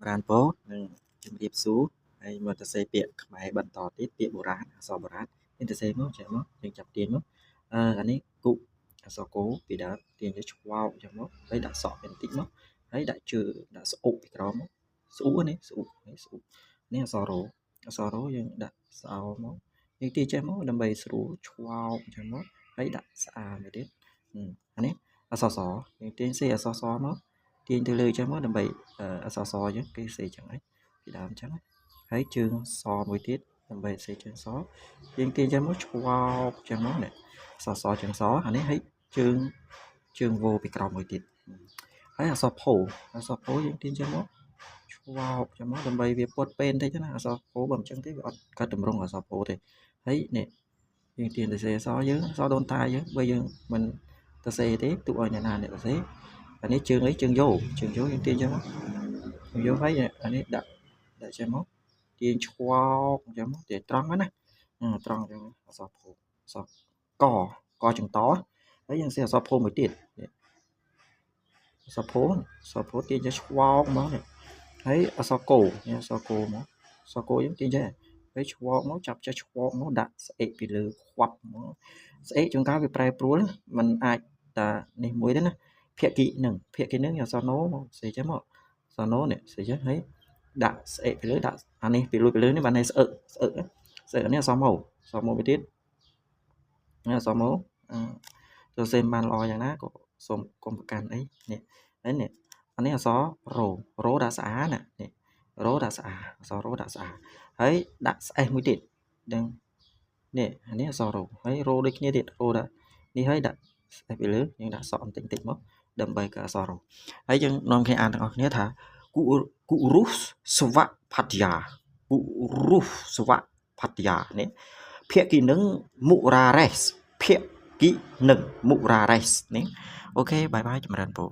Ran poនឹងជំរាបសួរហើយមកទៅសេពាក្យខ្មែរបន្តទៀតពាក្យបុរាណអក្សរបុរាណមានទៅសេមកចាំមកយើងចាប់ទាញមកអានេះគុអក្សរគោពីដើមទាញទៅឆ្វោកចាំមកហើយដាក់សក់បន្តិចមកហើយដាក់ជើដាក់ស្អុកពីក្រោមមកស្អ៊ូនេះស្អ៊ូនេះអក្សររយើងដាក់សោមកយើងទាញចេះមកដើម្បីស្រួលឆ្វោកចាំមកហើយដាក់ស្អាមួយទៀតអានេះអក្សរសយើងទាញសេអក្សរសមកទាញទៅលើចឹងមកដើម្បីអក្សរសយើងគេសេចឹងហើយពីដើមចឹងហើយជើងសមួយទៀតដើម្បីសេជើងសយើងទាញចឹងមកឆ្វោកចឹងមកនេះអក្សរសជើងសអានេះហើយជើងវោពីក្រោមមួយទៀតហើយអក្សរផូយើងទាញចឹងមកឆ្វោកចឹងមកដើម្បីវាពត់ពេនតិចណាអក្សរផូបើមិនចឹងទេវាអត់កាត់តម្រង់អក្សរផូទេហើយនេះយើងទាញទៅសេអក្សរយើងអក្សរដូនតាយើងបើយើងមិនទៅសេទេទុកឲ្យអ្នកណាអ្នកទៅសេអានេះជើងអីជើងយោយើងទាញចឹងមកយោហើយអានេះដាក់ចឹងមកទាញឆ្វោកចឹងមកទាញត្រង់ណាត្រង់ចឹងអក្សរផូអក្សរកចង្តហើយយើងសេអក្សរផូមួយទៀតអក្សរផូទាញទៅឆ្វោកមកនេះហើយអក្សរគោនេះអក្សរគោមកអក្សរគោយើងទាញចេះហើយឆ្វោកមកចាប់ចេះឆ្វោកមកដាក់ស្អេកពីលើខ្វាត់មកស្អេកជួនកាលវាប្រែប្រួលมันអាចតានេះមួយទេណាភាគីនឹងអក្សរណូមកសេចេះមកអក្សរណូនេះសេចេះហើយដាក់ស្អេកពីលើដាក់អានេះពីលើនេះបានន័យស្អឹកនេះអក្សរម៉ូមួយទៀតនេះអក្សរម៉ូទៅសេបានល្អយ៉ាងណាក៏សូមកុំប្រកាន់អីនេះហើយនេះអានេះអក្សររោដាក់ស្អាណានេះរោដាក់ស្អាអក្សររោដាក់ស្អាហើយដាក់ស្អេសមួយទៀតដឹងនេះអានេះអក្សររោហើយរោដូចគ្នាទៀតរោដាក់នេះហើយដាក់ស្អេសពីលើយើងដាក់សក់បន្តិចមកដើម្បីកអក្សររោហើយយើងនាំគ្នាអានទាំងអស់គ្នាថាគុរុសវផាត្យានេះភាគីនឹងមុរារ៉េសភាគីនឹងមុរារ៉េសនេះអូខេបាយចម្រើនពរ